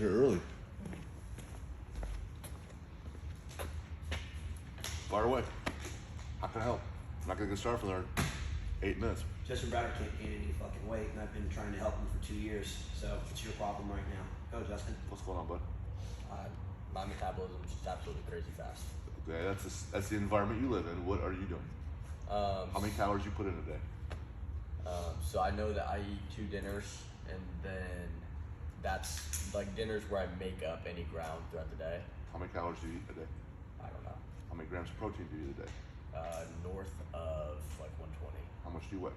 are here early. Fire away. How can I help? I'm not gonna get started for another 8 minutes. Justin Browder can't gain any fucking weight, and I've been trying to help him for 2 years. So it's your problem right now. Go, Justin. What's going on, bud? My metabolism is just absolutely crazy fast. Okay, that's the environment you live in. What are you doing? How many calories you put in a day? So I know that I eat 2 dinners, and then that's like dinners where I make up any ground throughout the day. How many calories do you eat a day? I don't know. How many grams of protein do you eat a day? North of like 120. How much do you weigh?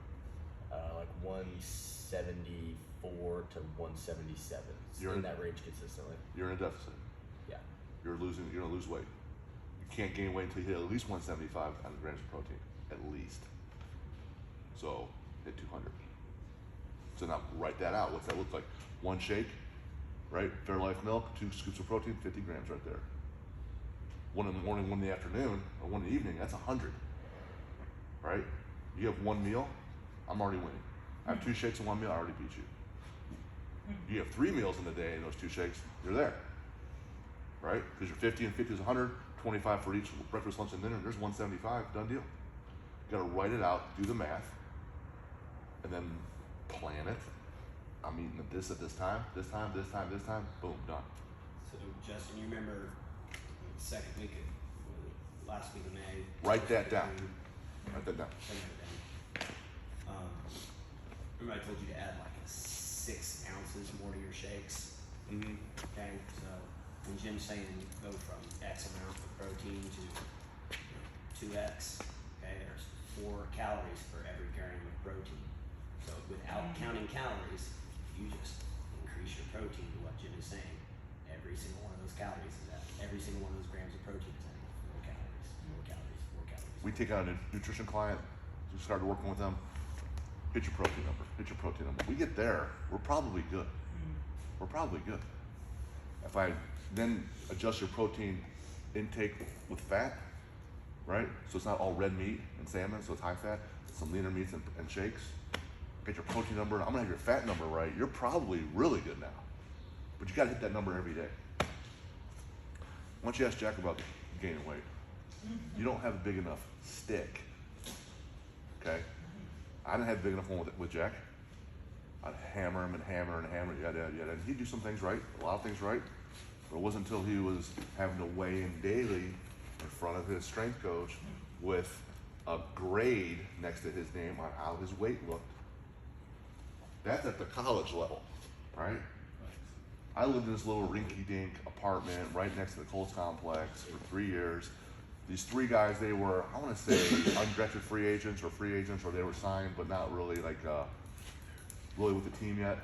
Like 174 to 177. You're in that range consistently. You're in a deficit. Yeah. You're gonna lose weight. You can't gain weight until you hit at least 175 grams of protein, at least. So hit 200. So now write that out. What's that look like? 1 shake, right? Fairlife milk, 2 scoops of protein, 50 grams right there. 1 in the morning, 1 in the afternoon, or 1 in the evening, that's 100, right? You have 1 meal, I'm already winning. I have 2 shakes and 1 meal, I already beat you. You have 3 meals in the day and those 2 shakes, you're there, right? Because you're 50 and 50 is 100, 25 for each breakfast, lunch, and dinner, there's 175, done deal. You gotta write it out, do the math, and then plan it. I'm eating this at this time, this time, this time, this time, boom, done. So, Justin, you remember the second week of, last week of May? Write that down. Write that down. Remember I told you to add like 6 ounces more to your shakes? Mm-hmm. Okay, so when Jim's saying go from X amount of protein to 2X, okay, there's 4 calories for every gram of protein. So without counting calories, you just increase your protein to what Jim is saying. Every single one of those calories is at, every single one of those grams of protein is at 4 calories, 4 calories, 4 calories. We take out a nutrition client, we started working with them, hit your protein number, hit your protein number. We get there, we're probably good. We're probably good. If I then adjust your protein intake with fat, right? So it's not all red meat and salmon, so it's high fat, some leaner meats and shakes. Get your protein number, I'm gonna have your fat number right. You're probably really good now. But you gotta hit that number every day. Once you ask Jack about gaining weight, you don't have a big enough stick, okay? I didn't have a big enough one with Jack. I'd hammer him and hammer and hammer, yada, yada. And he'd do some things right, a lot of things right. But it wasn't until he was having to weigh in daily in front of his strength coach with a grade next to his name on how his weight looked. That's at the college level, right? I lived in this little rinky-dink apartment right next to the Colts complex for 3 years. These 3 guys, they were, I want to say, undrafted free agents, or they were signed, but not really like really with the team yet.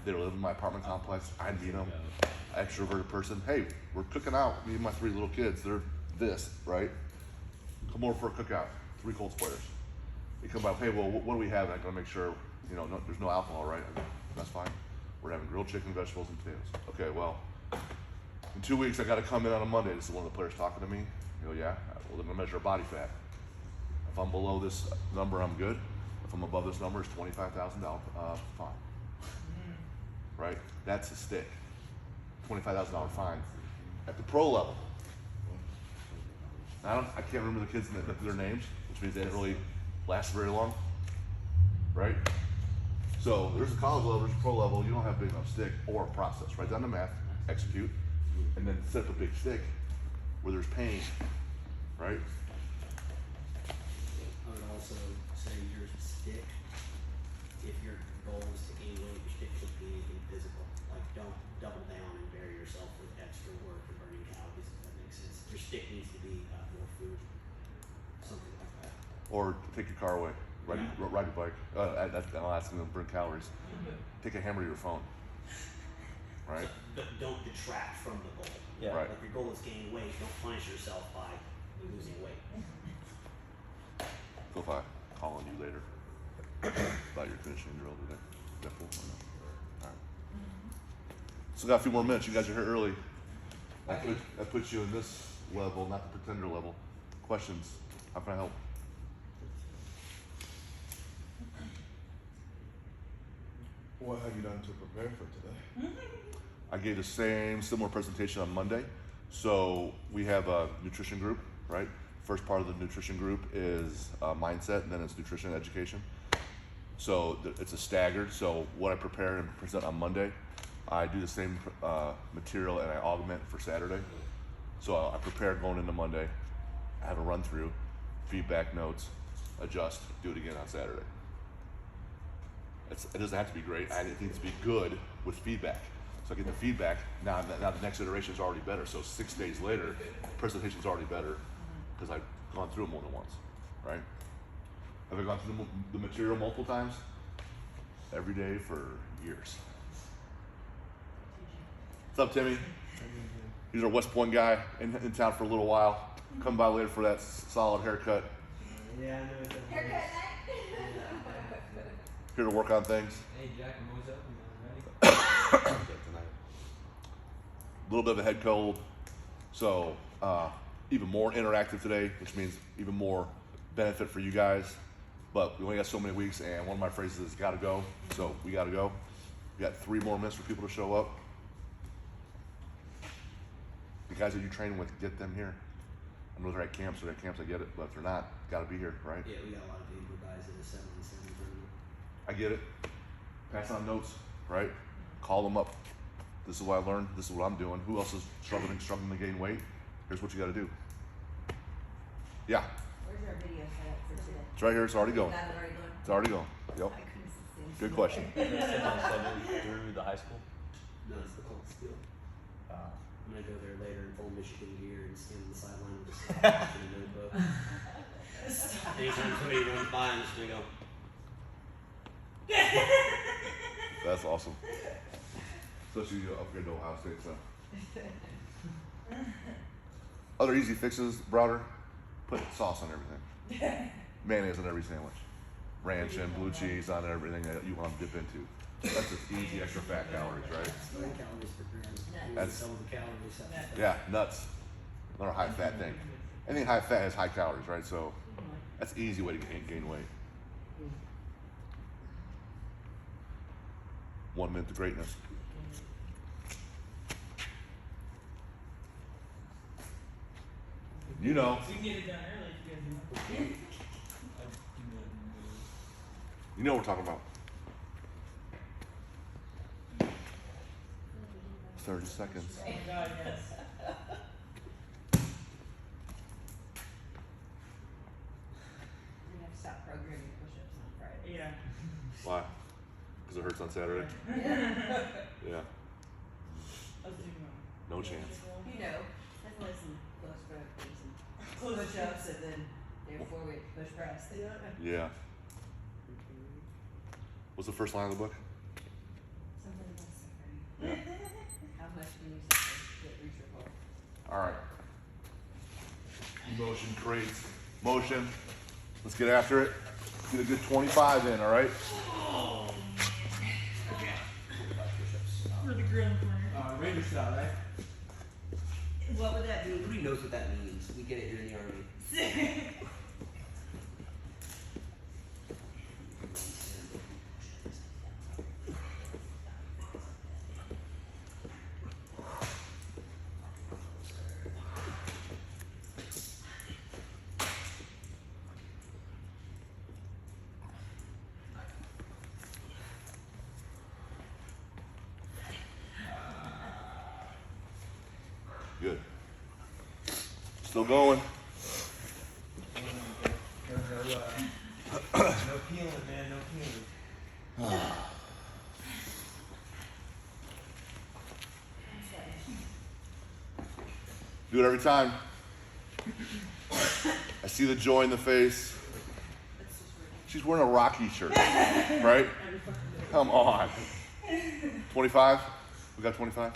They were living in my apartment complex. I'd meet them, extroverted person. Hey, we're cooking out. Me and my 3 little kids. They're this, right? Come over for a cookout. 3 Colts players. They come by. Hey, well, what do we have? And I'm gonna make sure, there's no alcohol, right? I go, that's fine. We're having grilled chicken, vegetables, and potatoes. Okay, well, in 2 weeks, I got to come in on a Monday. This is one of the players talking to me. You go, yeah. Well, they're gonna measure body fat. If I'm below this number, I'm good. If I'm above this number, it's $25,000 fine. Right? That's a stick. $25,000 fine at the pro level. I can't remember the kids' their names, which means they didn't really last very long. Right? So there's a college level, there's a pro level. You don't have a big enough stick or process. Write down the math, execute, and then set up a big stick where there's pain. Right? I would also say your stick, if your goal is to gain weight, your stick should be anything physical. Like, don't double down and bury yourself with extra work and burning calories, if that makes sense. Your stick needs to be more food, something like that. Or take your car away, ride your bike. I'll ask them to burn calories. Take a hammer to your phone. Right? But don't detract from the goal. Yeah. Right. Like, your goal is gaining weight, don't punish yourself by losing weight. So if I call on you later about your conditioning drill today, is that cool? All right. Still got a few more minutes. You guys are here early. That puts you in this level, not the pretender level. Questions? How can I help? What have you done to prepare for today? I gave the similar presentation on Monday. So we have a nutrition group, right? First part of the nutrition group is mindset, and then it's nutrition education. So it's a staggered. So what I prepare and present on Monday, I do the same material and I augment for Saturday. So I prepare going into Monday, I have a run through, feedback notes, adjust, do it again on Saturday. It doesn't have to be great, it needs to be good with feedback. So I get the feedback, now the next iteration is already better. So 6 days later, the presentation's already better because I've gone through it more than once, right? Have I gone through the material multiple times? Every day for years. What's up, Timmy? He's our West Point guy in town for a little while. Come by later for that solid haircut. Yeah, I know it's a Haircut night. Here to work on things. Hey, Jack, mo's up and ready. A little bit of a head cold, so even more interactive today, which means even more benefit for you guys. But we only got so many weeks, and one of my phrases is "gotta go," so we gotta go. We got 3 more minutes for people to show up. The guys that you train with, get them here. I know they're at camps, I get it, but if they're not, gotta be here, right? Yeah, we got a lot of people guys at the 7 and 7 tournament. I get it. Pass on notes, right? Call them up. This is what I learned. This is what I'm doing. Who else is struggling to gain weight? Here's what you got to do. Yeah, Where's our video set up for today? it's right here. It's already going. Got it already going? It's already going. Yep. I couldn't see. Good question. Through the high school. No, it's the whole still. I'm gonna go there later in full Michigan gear and stand on the sideline with a sock and a notebook. Anytime somebody runs by, I'm just gonna go. That's awesome. Especially upgrade to Ohio State, so. Other easy fixes, Browder, put sauce on everything. Mayonnaise on every sandwich. Ranch and blue cheese on everything that you want to dip into. That's just easy extra fat calories, right? 20 calories per gram. That's- Some of the calories. Yeah, nuts. Another high fat thing. Anything high fat has high calories, right? So that's an easy way to gain weight. 1 minute to greatness. You know. We can get it done early if you guys want. You know what we're talking about. 30 seconds. Oh my God, yes. We have to stop programming push-ups on Friday. Yeah. Why? Because it hurts on Saturday? Yeah. Let's do one. No chance. You know, that's listen, close practice and push-ups and then therefore we push press. Yeah. What's the first line of the book? Something about suffering. Yeah. How much do you suffer to reach your goal? All right. Motion creates motion. Let's get after it. Get a good 25 in, all right? For the grill corner. Ranger style, right? What would that be? Nobody knows what that means. We get it here in the Army. Good. Still going. No peeling, man, no peeling. Do it every time. I see the joy in the face. She's wearing a Rocky shirt, right? Come on. 25? We got 25?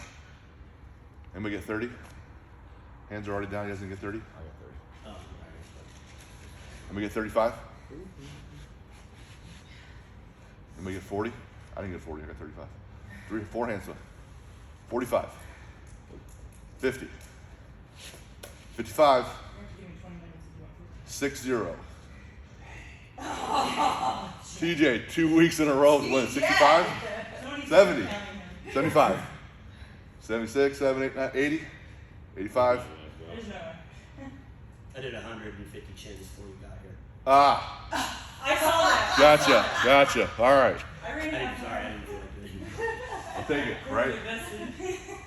Anybody get 30? Hands are already down. You guys didn't get 30? I got 30. Oh, right. Anybody get 35? Anybody get 40? I didn't get 40. I got 35. 4 hands up. 45. 50. 55. Give me 20 minutes if you want to. 60. TJ, 2 weeks in a row. What, 65? 70. 75. 76, 7, 8, 9, 80, 85. There's no way. I did 150 chins before you got here. Ah, I saw that. gotcha. All right, I ran Sorry, half I didn't feel like doing that. I'll take it. Right.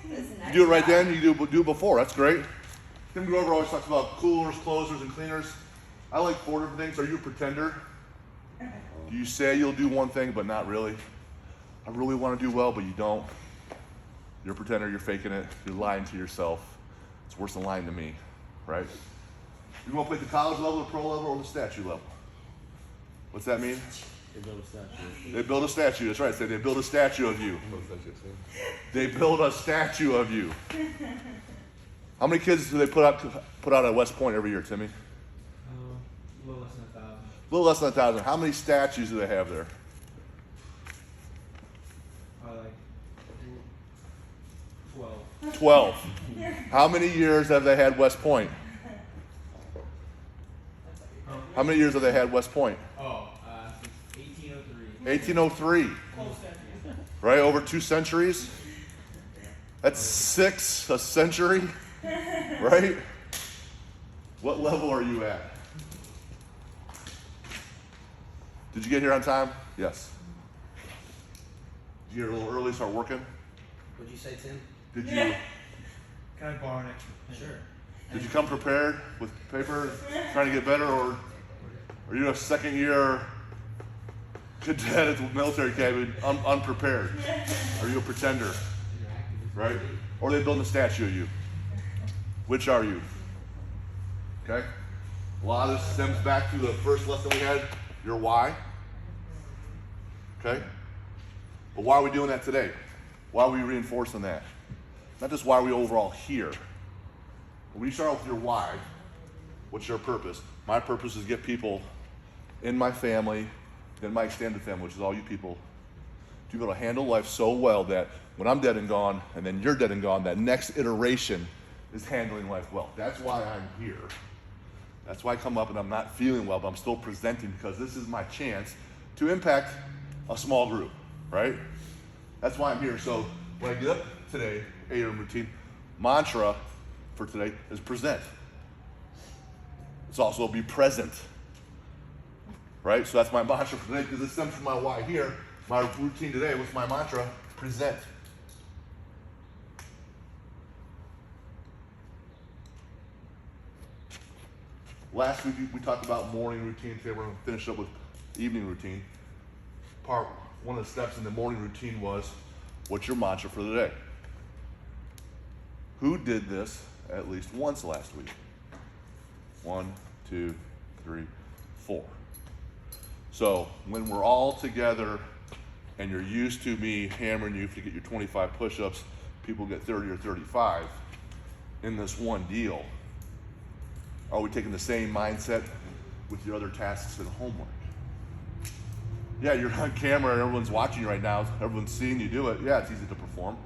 Listen, You do it right then. You do it before. That's great. Tim Grover always talks about coolers, closers, and cleaners. I like 4 different things. Are you a pretender? Do you say you'll do one thing, but not really? I really want to do well, but you don't. You're a pretender. You're faking it. You're lying to yourself. It's worse than lying to me, right? You want to play at the college level, the pro level, or the statue level? What's that mean? They build a statue. They build a statue. That's right. Say they build a statue of you. They build a statue of you. How many kids do they put out at West Point every year, Timmy? A little less than 1,000. A little less than 1,000. How many statues do they have there? Probably like 12. 12. How many years have they had West Point? How many years have they had West Point? Since 1803. 1803. Right? Over 2 centuries? That's 6 a century? Right? What level are you at? Did you get here on time? Yes. Did you get here a little early, start working? What'd you say, Tim? Did you Kind of borrowing it. Sure. did you come prepared with paper, trying to get better, or are you a second year cadet at the military academy unprepared? Are you a pretender? Right? Or are they building a statue of you? Which are you? Okay? A lot of this stems back to the first lesson we had, your why. Okay? But why are we doing that today? Why are we reinforcing that? Not just why are we overall here. When you start off with your why, what's your purpose? My purpose is to get people in my family, then my extended family, which is all you people, to be able to handle life so well that when I'm dead and gone, and then you're dead and gone, that next iteration is handling life well. That's why I'm here. That's why I come up and I'm not feeling well, but I'm still presenting because this is my chance to impact a small group, right? That's why I'm here. So when I get up today, 8 a.m. routine, mantra for today is present. It's also be present, right? So that's my mantra for today because it stems from my why here. My routine today was my mantra, present. Last week we talked about morning routine. Today we're going to finish up with evening routine. One of the steps in the morning routine was, what's your mantra for the day? Who did this at least once last week? 1, 2, 3, 4. So when we're all together and you're used to me hammering you to get your 25 push-ups, people get 30 or 35 in this one deal. Are we taking the same mindset with your other tasks and homework? Yeah, you're on camera and everyone's watching you right now. Everyone's seeing you do it. Yeah, it's easy to perform.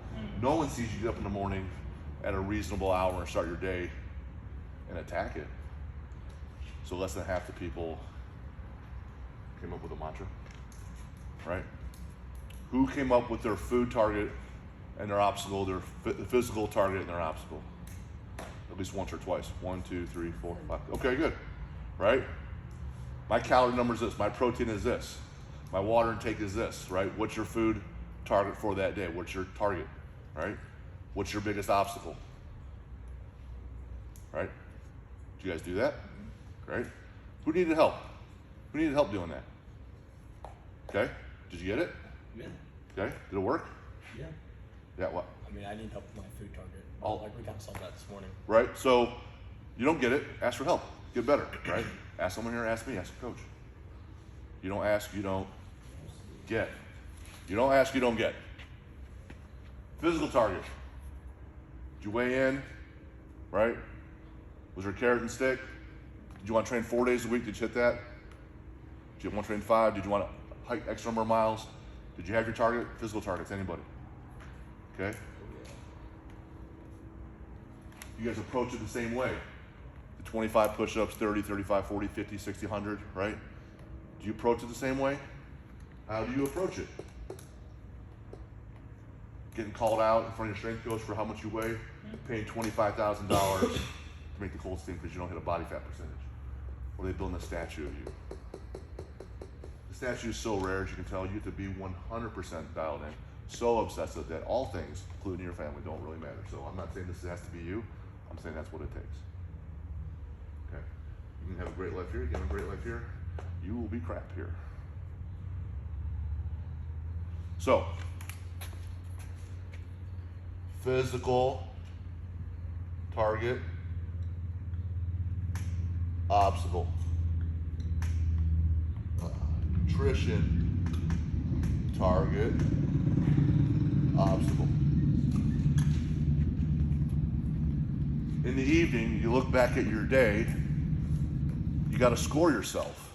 No one sees you get up in the morning at a reasonable hour and start your day and attack it. So less than half the people came up with a mantra, right? Who came up with their food target and their obstacle, their physical target and their obstacle? At least once or twice. 1, 2, 3, 4, 5. Okay, good, right? My calorie number is this. My protein is this. My water intake is this, right? What's your food target for that day? What's your target, right? What's your biggest obstacle, right? Did you guys do that? Great. Who needed help? Who needed help doing that? Okay. Did you get it? Yeah. Okay. Did it work? Yeah. Yeah. What? I mean, I need help with my food target. Oh. Like we kind of saw that this morning. Right? So you don't get it, ask for help. Get better, right? Ask someone here, ask me, ask a coach. You don't ask, you don't get. You don't ask, you don't get. Physical target. Did you weigh in? Right? Was there a carrot and stick? Did you want to train 4 days a week? Did you hit that? Did you want to train 5? Did you want to hike X number of miles? Did you have your target? Physical targets, anybody? Okay? You guys approach it the same way. The 25 push-ups, 30, 35, 40, 50, 60, 100, right? Do you approach it the same way? How do you approach it? getting called out in front of your strength coach for how much you weigh, paying $25,000 to make the Colts team because you don't hit a body fat percentage. Or they building a statue of you. The statue is so rare, as you can tell, you have to be 100% dialed in, so obsessive that all things, including your family, don't really matter. So I'm not saying this has to be you. I'm saying that's what it takes. Okay? You can have a great life here, you can have a great life here. You will be crap here. So, physical target, obstacle, nutrition target, obstacle. In the evening, you look back at your day, you got to score yourself.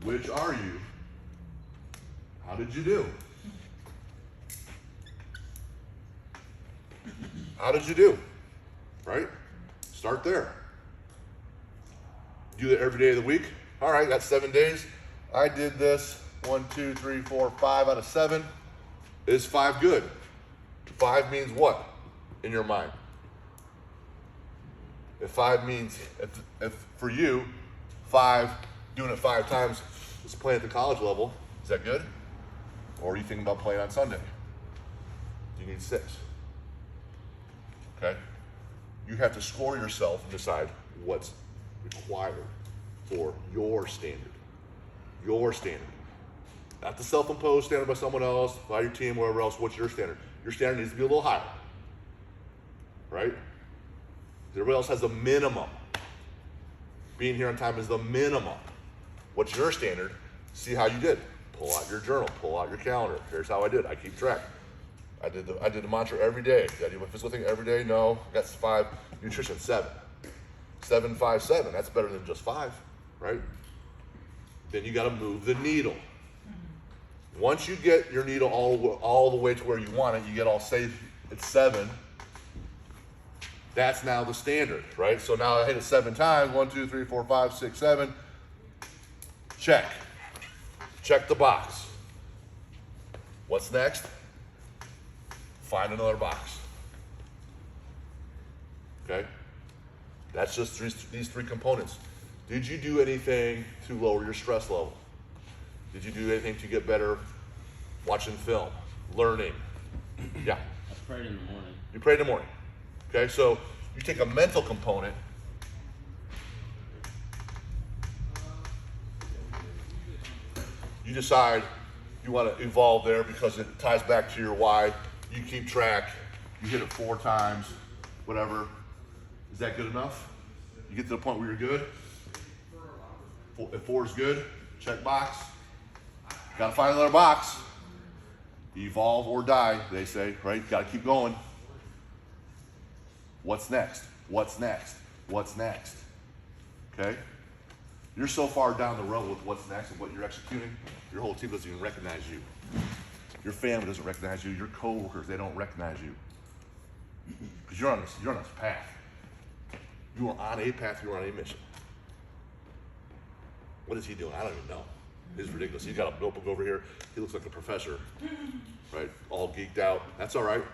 Which are you? How did you do? How did you do? Right? Start there. Do that every day of the week. All right, that's 7 days. I did this 1, 2, 3, 4, 5 out of 7. Is 5 good? 5 means what in your mind? If 5 means, if for you, 5, doing it 5 times is playing at the college level, is that good? Or are you thinking about playing on Sunday? You need 6. Okay? You have to score yourself and decide what's required for your standard. Your standard. Not the self-imposed standard by someone else, by your team, wherever else. What's your standard? Your standard needs to be a little higher. Right? Everybody else has a minimum. Being here on time is the minimum. What's your standard? See how you did. Pull out your journal, pull out your calendar. Here's how I did. I keep track. I did the mantra every day. Did I do my physical thing every day? No. That's 5. Nutrition, 7. 7, 5, 7. That's better than just 5, right? Then you got to move the needle. Once you get your needle all the way to where you want it, you get all safe at 7. That's now the standard, right? So now I hit it 7 times. 1, 2, 3, 4, 5, 6, 7. Check. Check the box. What's next? Find another box. Okay? That's just these 3 components. Did you do anything to lower your stress level? Did you do anything to get better watching film, learning? Yeah. I prayed in the morning. You prayed in the morning. Okay, so you take a mental component. You decide you want to evolve there because it ties back to your why. You keep track. You hit it 4 times, whatever. Is that good enough? You get to the point where you're good? If 4 is good, check box. Got to find another box. Evolve or die, they say, right? Got to keep going. What's next? What's next? What's next? Okay? You're so far down the road with what's next and what you're executing, your whole team doesn't even recognize you. Your family doesn't recognize you. Your coworkers, they don't recognize you. Because you're on this path. You are on a path, you're on a mission. What is he doing? I don't even know. It's ridiculous. He's got a notebook over here. He looks like a professor, right? All geeked out. That's all right.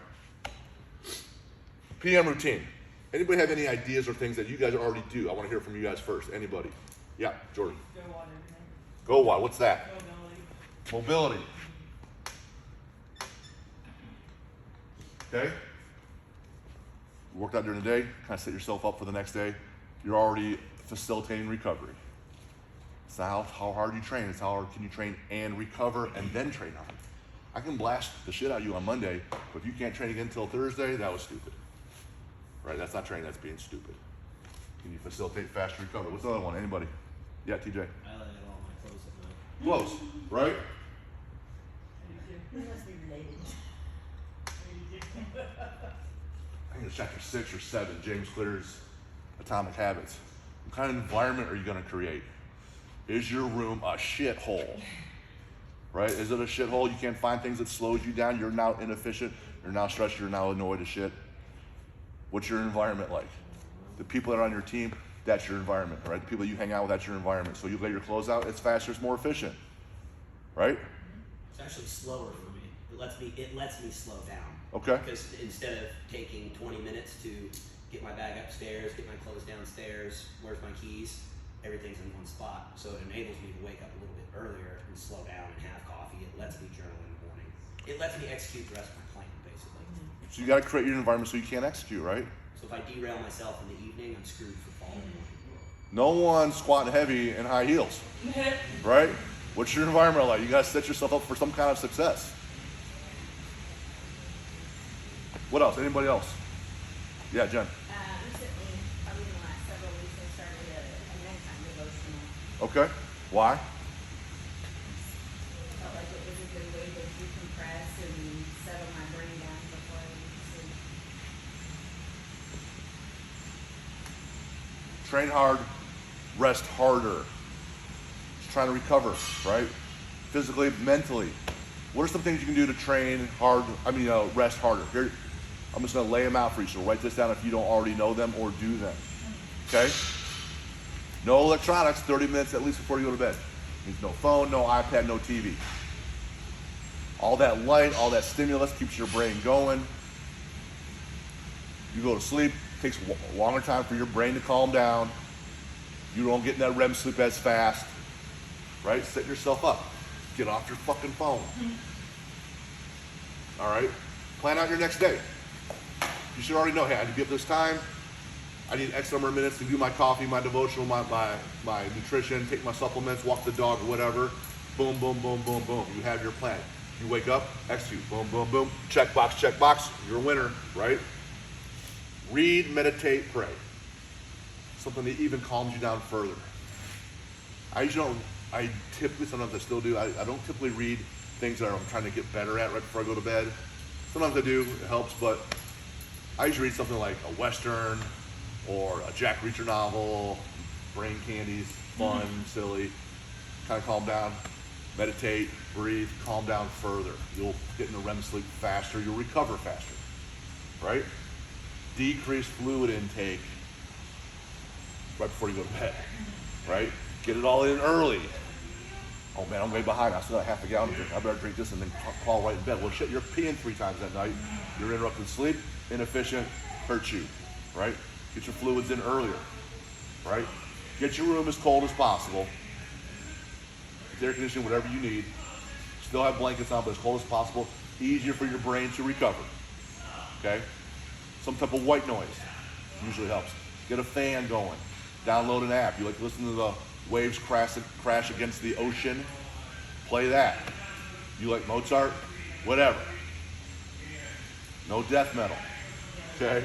PM routine. Anybody have any ideas or things that you guys already do? I want to hear from you guys first. Anybody? Yeah, Jordan. Go on everything. Go what? What's that? Mobility. Mobility. Okay? You worked out during the day, kind of set yourself up for the next day. You're already facilitating recovery. It's not how hard you train, it's how hard can you train and recover and then train hard. I can blast the shit out of you on Monday, but if you can't train again until Thursday, that was stupid. Right? That's not training, that's being stupid. Can you facilitate faster recovery? What's the other one? Anybody? Yeah, TJ. I lay out all my clothes at night. Close, right? We must be related. I think it's chapter 6 or 7, James Clear's Atomic Habits. What kind of environment are you going to create? Is your room a shithole? Right? Is it a shithole? You can't find things that slows you down. You're now inefficient. You're now stressed. You're now annoyed as shit. What's your environment like? The people that are on your team, that's your environment, right? The people that you hang out with, that's your environment. So you lay your clothes out, it's faster, it's more efficient, right? It's actually slower for me. it lets me slow down. Okay. Because instead of taking 20 minutes to get my bag upstairs, get my clothes downstairs, where's my keys, everything's in one spot. So it enables me to wake up a little bit earlier and slow down and have coffee. It lets me journal in the morning. It lets me execute the rest of my plan, basically. So you got to create your environment so you can't execute, right? So if I derail myself in the evening, I'm screwed for following morning. No one's squatting heavy in high heels, right? What's your environment like? You got to set yourself up for some kind of success. What else? Anybody else? Yeah, Jen. Recently, probably in the last several weeks, I started a nighttime devotional. Okay. Why? Felt like it was a good way to decompress and settle my brain down before I went to sleep. Train hard, rest harder. Just trying to recover, right? Physically, mentally. What are some things you can do to train hard? Rest harder. Here, I'm just going to lay them out for you. So write this down if you don't already know them or do them. Okay? No electronics 30 minutes at least before you go to bed. Means no phone, no iPad, no TV. All that light, all that stimulus keeps your brain going. You go to sleep, it takes a longer time for your brain to calm down. You don't get in that REM sleep as fast. Right? Set yourself up. Get off your fucking phone. All right? Plan out your next day. You should already know, hey, I need to get up this time. I need X number of minutes to do my coffee, my devotional, my nutrition, take my supplements, walk the dog, whatever. Boom, boom, boom, boom, boom. You have your plan. You wake up, execute. Boom, boom, boom. Check box, check box. You're a winner, right? Read, meditate, pray. Something that even calms you down further. I typically, sometimes I still do, I don't typically read things that I'm trying to get better at right before I go to bed. Sometimes I do, it helps, but I usually read something like a Western or a Jack Reacher novel, brain candies, fun, silly, kind of calm down, meditate, breathe, calm down further. You'll get into REM sleep faster, you'll recover faster, right? Decrease fluid intake right before you go to bed, right? Get it all in early. Oh man, I'm way behind. I still got half a gallon to drink. I better drink this and then crawl right in bed. Well, shit, you're peeing 3 times that night. You're interrupting sleep, inefficient, hurts you, right? Get your fluids in earlier, right? Get your room as cold as possible. Get air conditioning, whatever you need. Still have blankets on, but as cold as possible. Easier for your brain to recover, okay? Some type of white noise usually helps. Get a fan going. Download an app. You like to listen to the waves crash against the ocean? Play that. You like Mozart? Whatever. No death metal. Okay?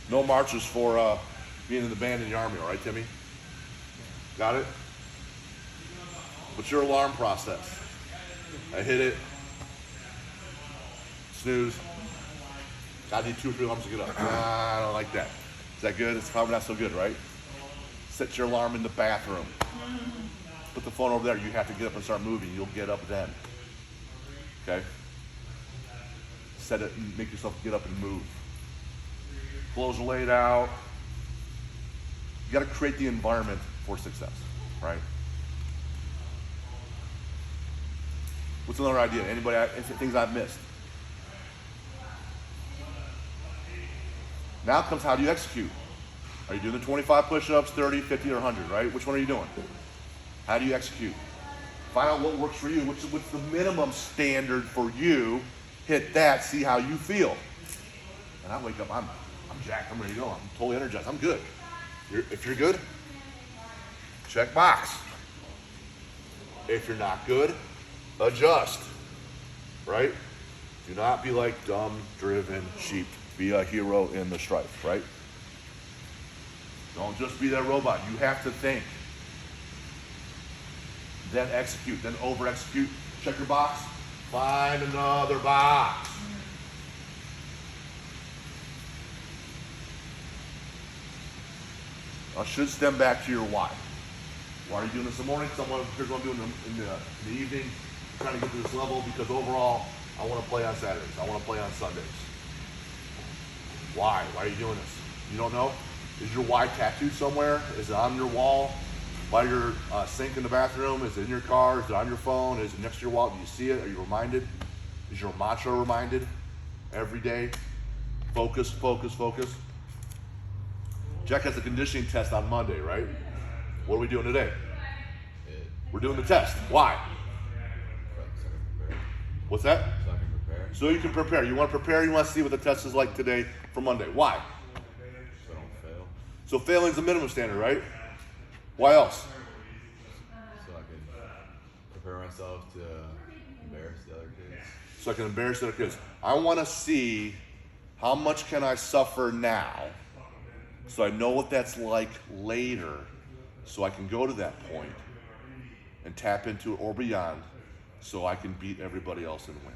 No marches for being in the band in the army, all right, Timmy? Got it? What's your alarm process? I hit it. Snooze. I need 2 or 3 alarms to get up. Nah, I don't like that. Is that good? It's probably not so good, right? Set your alarm in the bathroom. Put the phone over there. You have to get up and start moving. You'll get up then. Okay? Set it and make yourself get up and move. Clothes are laid out. You got to create the environment for success, right? What's another idea? Anybody? Things I've missed? Now comes how do you execute? Are you doing the 25 push-ups, 30, 50, or 100, right? Which one are you doing? How do you execute? Find out what works for you. What's the minimum standard for you? Hit that, see how you feel. And I wake up, I'm jacked, I'm ready to go. I'm totally energized, I'm good. If you're good, check box. If you're not good, adjust, right? Do not be like dumb, driven sheep. Be a hero in the strife, right? Don't just be that robot. You have to think. Then execute, then over-execute. Check your box. Find another box. I should stem back to your why. Why are you doing this in the morning? Here's what I'm doing in the evening. I'm trying to get to this level because overall, I want to play on Saturdays. I want to play on Sundays. Why? Why are you doing this? You don't know? Is your why tattooed somewhere? Is it on your wall? by your sink in the bathroom? Is it in your car? Is it on your phone? Is it next to your wall? Do you see it? Are you reminded? Is your mantra reminded every day? Focus, focus, focus. Jack has a conditioning test on Monday, right? What are we doing today? We're doing the test. Why? What's that? So I can prepare. So you can prepare. You want to prepare, you want to see what the test is like today for Monday. Why? So I don't fail. So failing's the minimum standard, right? Why else? So I can prepare myself to embarrass the other kids. So I can embarrass the other kids. I want to see how much can I suffer now so I know what that's like later so I can go to that point and tap into it or beyond so I can beat everybody else and win.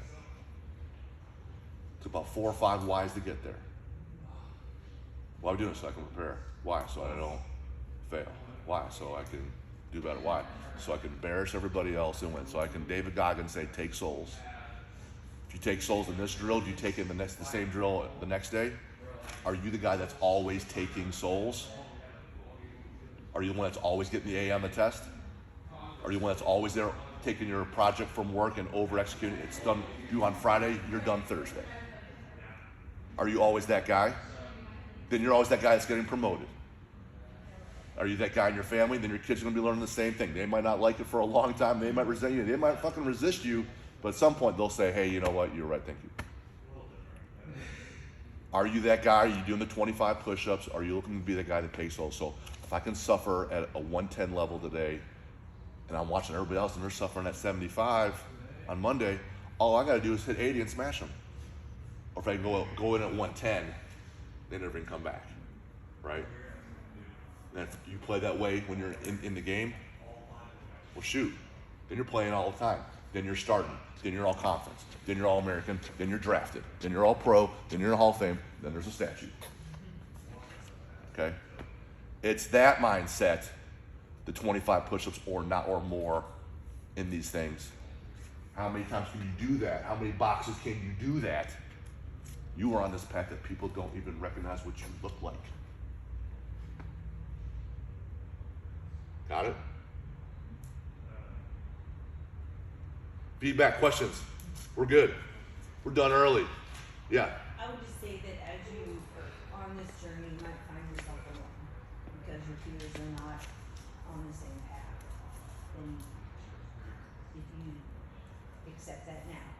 It's about 4 or 5 whys to get there. Why are we doing it? So I can prepare. Why? So I don't fail. Why? So I can do better. Why? So I can embarrass everybody else and win. So I can David Goggins say, take souls. If you take souls in this drill, do you take it in the same drill the next day? Are you the guy that's always taking souls? Are you the one that's always getting the A on the test? Are you the one that's always there taking your project from work and over executing? It's done due on Friday, you're done Thursday. Are you always that guy? Then you're always that guy that's getting promoted. Are you that guy in your family? Then your kids are gonna be learning the same thing. They might not like it for a long time. They might resent you. They might fucking resist you. But at some point they'll say, hey, you know what? You're right, thank you. Are you that guy? Are you doing the 25 push-ups? Are you looking to be the guy that takes those? So if I can suffer at a 110 level today, and I'm watching everybody else and they're suffering at 75 on Monday, all I gotta do is hit 80 and smash them. Or if I can go in at 110, they never can come back, right? And if you play that way when you're in the game, well shoot, then you're playing all the time. Then you're starting, then you're all conference, then you're all American, then you're drafted, then you're all pro, then you're in the Hall of Fame, then there's a statue. Okay? It's that mindset, the 25 push-ups or not or more in these things. How many times can you do that? How many boxes can you do that? You are on this path that people don't even recognize what you look like. Got it? Feedback, questions? We're good. We're done early. Yeah. I would just say that as you are on this journey, you might find yourself alone because your peers are not on the same path. And if you accept that now,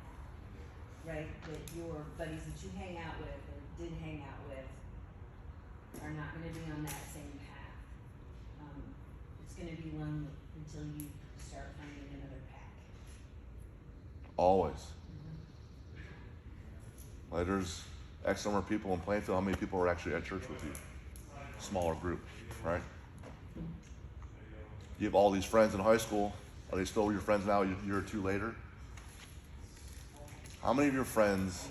right, that your buddies that you hang out with or did hang out with are not going to be on that same path. It's going to be lonely until you start finding another pack. Always. Like there's X number of people in Plainfield. How many people are actually at church with you? Smaller group, right? You have all these friends in high school. Are they still your friends now a year or two later? How many of your friends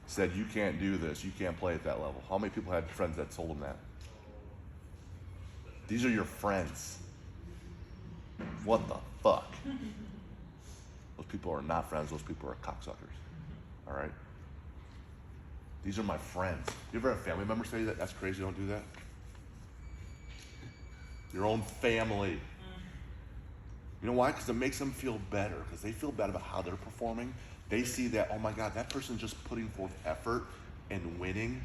said you can't do this, you can't play at that level? How many people had friends that told them that? These are your friends. What the fuck? Those people are not friends, those people are cocksuckers. All right? These are my friends. You ever have family members say that? That's crazy, don't do that. Your own family. You know why? Because it makes them feel better. Because they feel bad about how they're performing. They see that, oh my God, that person's just putting forth effort and winning.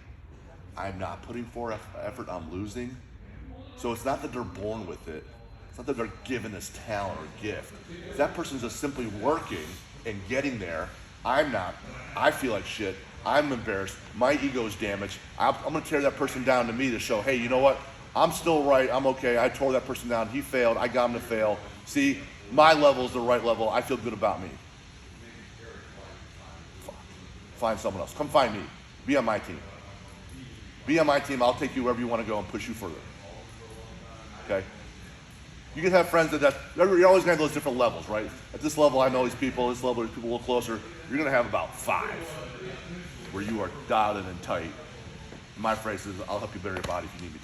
I'm not putting forth effort, I'm losing. So it's not that they're born with it. It's not that they're given this talent or gift. If that person's just simply working and getting there, I'm not. I feel like shit. I'm embarrassed. My ego's damaged. I'm going to tear that person down to me to show, hey, you know what? I'm still right. I'm okay. I tore that person down. He failed. I got him to fail. See, my level is the right level. I feel good about me. Fuck. Find someone else. Come find me. Be on my team. Be on my team. I'll take you wherever you want to go and push you further. Okay? You can have friends that you're always going to have those different levels, right? At this level, I know these people. This level, there's people a little closer. You're going to have about 5 where you are dialed in and tight. My phrase is, I'll help you bury your body if you need me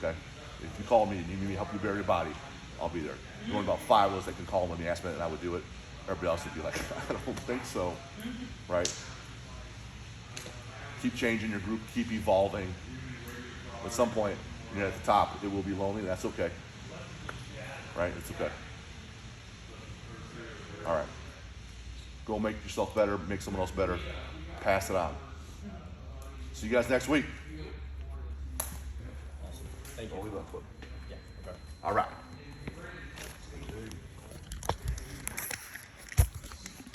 to. Okay? If you call me and you need me to help you bury your body, I'll be there. There's only about 5 of us that can call them when they ask me and I would do it. Everybody else would be like, I don't think so. Right? Keep changing your group, keep evolving. At some point, Yeah, at the top, it will be lonely. That's okay. Right? It's okay. All right. Go make yourself better. Make someone else better. Pass it on. See you guys next week. Awesome. Thank you. Only left foot. Yeah. Okay. All right.